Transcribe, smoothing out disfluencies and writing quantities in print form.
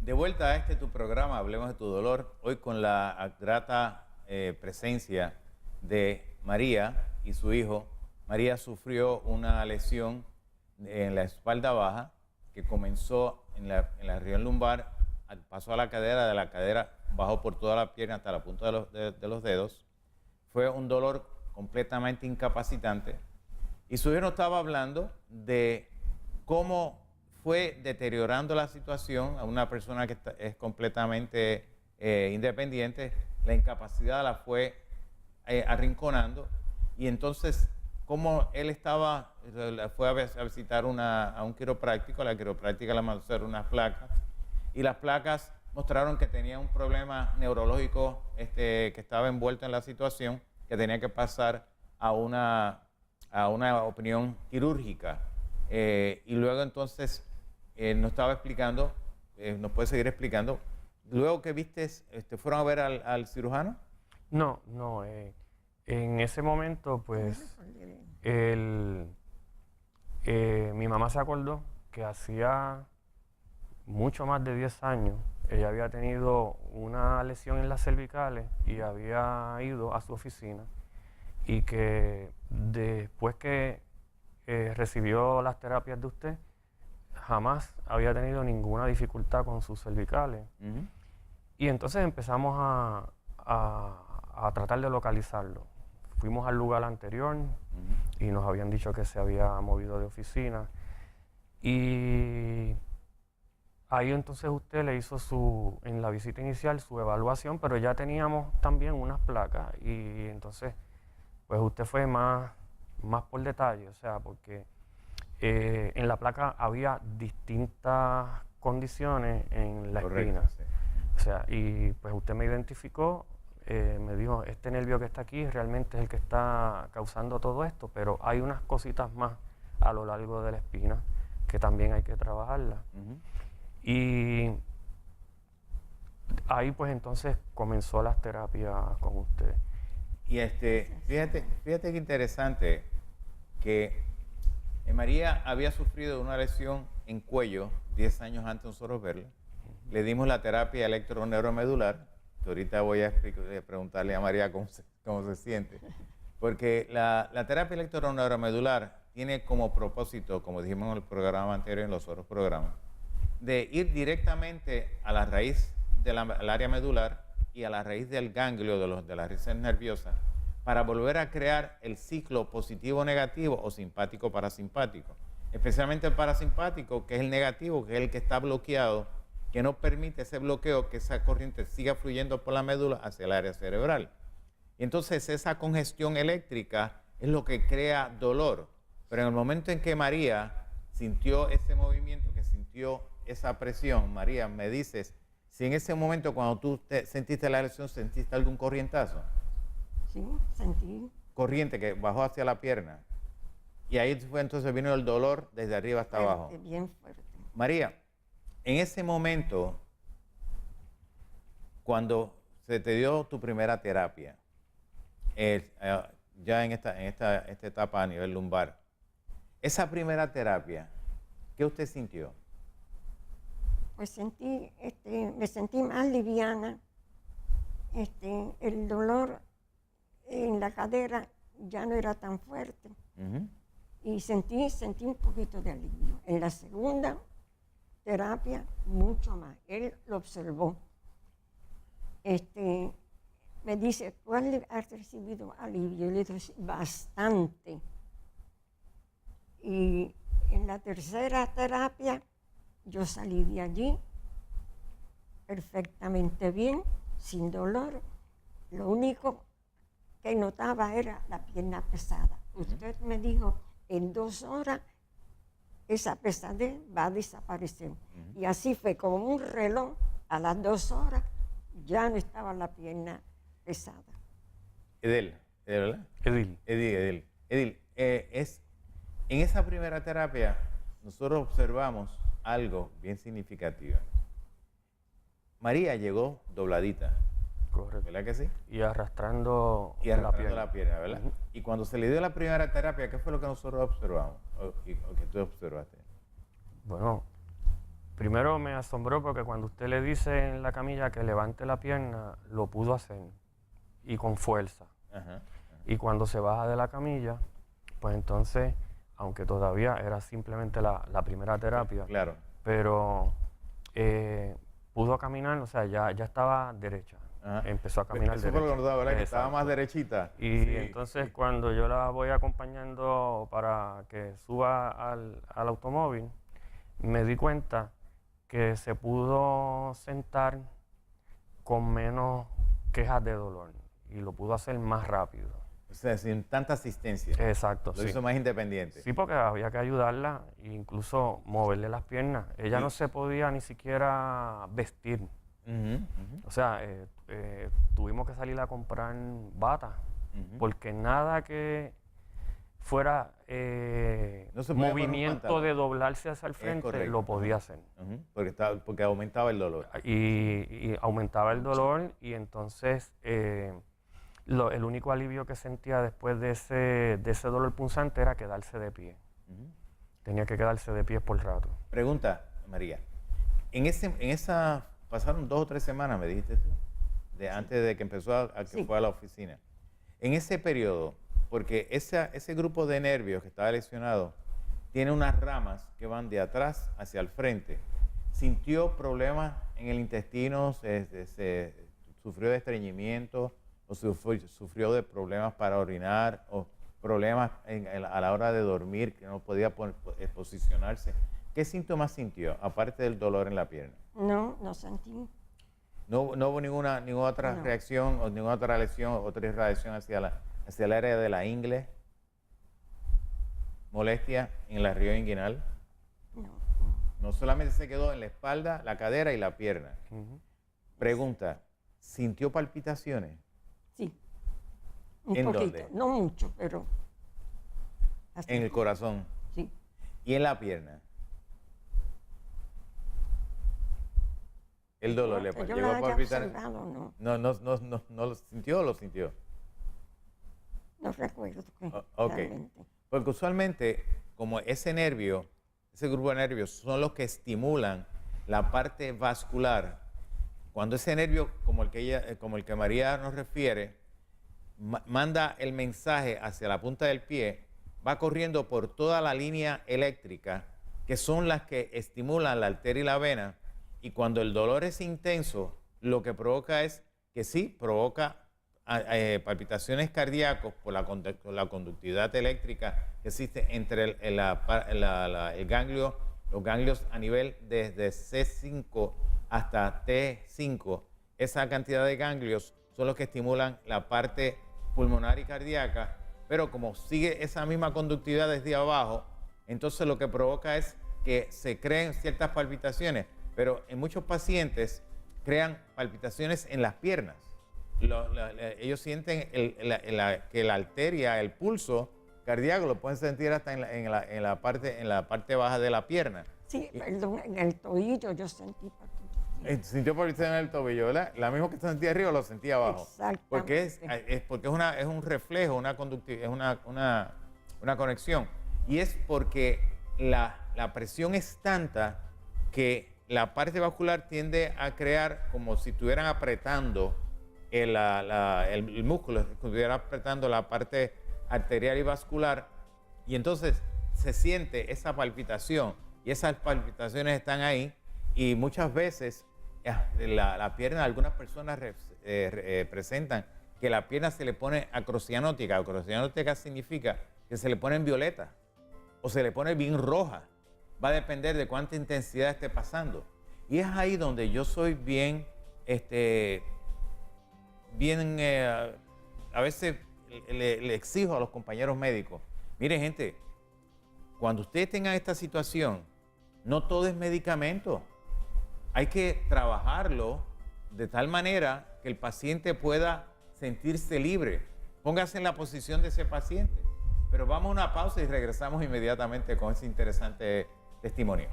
De vuelta a tu programa, Hablemos de tu dolor, hoy con la grata presencia de María y su hijo. María sufrió una lesión en la espalda baja que comenzó en la región lumbar, pasó a la cadera, de la cadera bajó por toda la pierna hasta la punta de los dedos. Fue un dolor completamente incapacitante. Y su hijo nos estaba hablando de cómo fue deteriorando la situación a una persona que es completamente independiente. La incapacidad la fue arrinconando, y entonces como él fue a visitar a un quiropráctico. La quiropráctica le mandó a hacer unas placas, y las placas mostraron que tenía un problema neurológico que estaba envuelto en la situación, que tenía que pasar a una opinión quirúrgica. Y luego entonces nos estaba explicando, nos puede seguir explicando, luego que viste, ¿fueron a ver al cirujano? No, en ese momento pues mi mamá se acordó que hacía mucho más de 10 años ella había tenido una lesión en las cervicales y había ido a su oficina, y que después que recibió las terapias de usted, jamás había tenido ninguna dificultad con sus cervicales. Y entonces empezamos a tratar de localizarlo. Fuimos al lugar anterior y nos habían dicho que se había movido de oficina. Y ahí entonces usted le hizo en la visita inicial su evaluación, pero ya teníamos también unas placas, y entonces pues usted fue más por detalle, o sea, porque en la placa había distintas condiciones en la espina. Sí. O sea, y pues usted me identificó, me dijo, este nervio que está aquí realmente es el que está causando todo esto, pero hay unas cositas más a lo largo de la espina que también hay que trabajarlas. Y ahí pues entonces comenzó las terapias con usted. Y fíjate qué interesante que María había sufrido una lesión en cuello 10 años antes de nosotros verla. Le dimos la terapia electroneuromedular, que ahorita voy a preguntarle a María cómo se siente. Porque la terapia electroneuromedular tiene como propósito, como dijimos en el programa anterior y en los otros programas, de ir directamente a la raíz del área medular y a la raíz del ganglio de las raíces nerviosas, para volver a crear el ciclo positivo-negativo o simpático-parasimpático. Especialmente el parasimpático, que es el negativo, que es el que está bloqueado, que no permite ese bloqueo, que esa corriente siga fluyendo por la médula hacia el área cerebral. Y entonces esa congestión eléctrica es lo que crea dolor. Pero en el momento en que María sintió ese movimiento, que sintió esa presión, María, me dices, si en ese momento cuando tú sentiste la lesión, ¿sentiste algún corrientazo? Sí, sentí. Corriente que bajó hacia la pierna. Y ahí fue, entonces vino el dolor desde arriba hasta abajo. Bien fuerte. María, en ese momento, cuando se te dio tu primera terapia, ya en esta etapa a nivel lumbar, esa primera terapia, ¿qué usted sintió? Pues me sentí más liviana. El dolor en la cadera ya no era tan fuerte. Y sentí un poquito de alivio. En la segunda terapia, mucho más. Él lo observó. Me dice, ¿cuál has recibido alivio? Yo le dije, bastante. Y en la tercera terapia, yo salí de allí perfectamente bien, sin dolor. Lo único que notaba era la pierna pesada. Usted me dijo, en 2 horas esa pesadez va a desaparecer. Y así fue, como un reloj, a las 2 horas ya no estaba la pierna pesada. Edil, ¿verdad? Edil. Edil, en esa primera terapia nosotros observamos algo bien significativo. María llegó dobladita. Correcto. ¿Verdad que sí? Y arrastrando la pierna, ¿verdad? Y cuando se le dio la primera terapia, ¿qué fue lo que nosotros observamos? O que tú observaste. Bueno, Primero me asombró porque cuando usted le dice en la camilla que levante la pierna, lo pudo hacer y con fuerza. Ajá. Y cuando se baja de la camilla, pues entonces, aunque todavía era simplemente la primera terapia, Claro. pero pudo caminar, o sea, ya estaba derecha. Ajá. Empezó a caminar Eso fue lo que derecha. notaba, ¿verdad? Que estaba Exacto. más derechita. Y Sí, entonces sí. cuando yo la voy acompañando para que suba al automóvil, me di cuenta que se pudo sentar con menos quejas de dolor y lo pudo hacer más rápido. O sea, sin tanta asistencia. Exacto, Lo sí. hizo más independiente. Sí, porque había que ayudarla e incluso moverle las piernas. Ella Sí. no se podía ni siquiera vestir. Ujú, ujú, O sea, tuvimos que salir a comprar bata, ujú. porque nada que fuera No se podía poner un movimiento pantalón. de doblarse hacia el frente, correcto, lo podía ajá. hacer. Ujú, porque aumentaba el dolor. Y aumentaba el dolor y entonces el único alivio que sentía después de ese dolor punzante era quedarse de pie. Ujú. Tenía que quedarse de pie por rato. Pregunta, María. En esa pasaron 2 o 3 semanas, me dijiste tú, antes de que empezó a que Sí. fue a la oficina. En ese periodo, porque ese grupo de nervios que estaba lesionado tiene unas ramas que van de atrás hacia el frente. ¿Sintió problemas en el intestino? ¿Sufrió de estreñimiento? ¿O sufrió de problemas para orinar? ¿O problemas a la hora de dormir que no podía posicionarse? ¿Qué síntomas sintió, aparte del dolor en la pierna? No, no sentí. ¿No hubo ninguna otra No. reacción o ninguna otra lesión, otra irradiación hacia el área de la ingle? ¿Molestia en la región inguinal? No. No solamente se quedó en la espalda, la cadera y la pierna. Ujú. Pregunta, ¿sintió palpitaciones? Sí. Un ¿En poquito. dónde? No mucho, pero. hasta En el corazón Sí. y en la pierna. El dolor le Que yo llegó la a haya palpitar. observado, no. ¿No lo sintió o lo sintió? No recuerdo que Ok. realmente. Porque usualmente, como ese nervio, ese grupo de nervios son los que estimulan la parte vascular. Cuando ese nervio, como el que María nos refiere, manda el mensaje hacia la punta del pie, va corriendo por toda la línea eléctrica, que son las que estimulan la arteria y la vena, y cuando el dolor es intenso, lo que provoca es que sí, provoca palpitaciones cardíacas por la conductividad eléctrica que existe entre el ganglio, los ganglios a nivel desde C5 hasta T5. Esa cantidad de ganglios son los que estimulan la parte pulmonar y cardíaca, pero como sigue esa misma conductividad desde abajo, entonces lo que provoca es que se creen ciertas palpitaciones, pero en muchos pacientes crean palpitaciones en las piernas. Ellos sienten que la arteria, el pulso cardíaco, lo pueden sentir hasta en la parte baja de la pierna. Sí, perdón, en el tobillo yo sentí palpitaciones. Sintió palpitación en el tobillo, ¿verdad? La misma que sentía arriba lo sentía abajo. Porque Exactamente. porque es un reflejo, es una conexión. Y es porque la presión es tanta que la parte vascular tiende a crear como si estuvieran apretando el músculo, estuviera apretando la parte arterial y vascular, y entonces se siente esa palpitación, y esas palpitaciones están ahí, y muchas veces la pierna, algunas personas presentan que la pierna se le pone acrocianótica. Acrocianótica significa que se le pone en violeta, o se le pone bien roja. Va a depender de cuánta intensidad esté pasando. Y es ahí donde yo soy bien, a veces le exijo a los compañeros médicos, miren gente, cuando ustedes tengan esta situación, no todo es medicamento. Hay que trabajarlo de tal manera que el paciente pueda sentirse libre. Póngase en la posición de ese paciente. Pero vamos a una pausa y regresamos inmediatamente con ese interesante testimonio.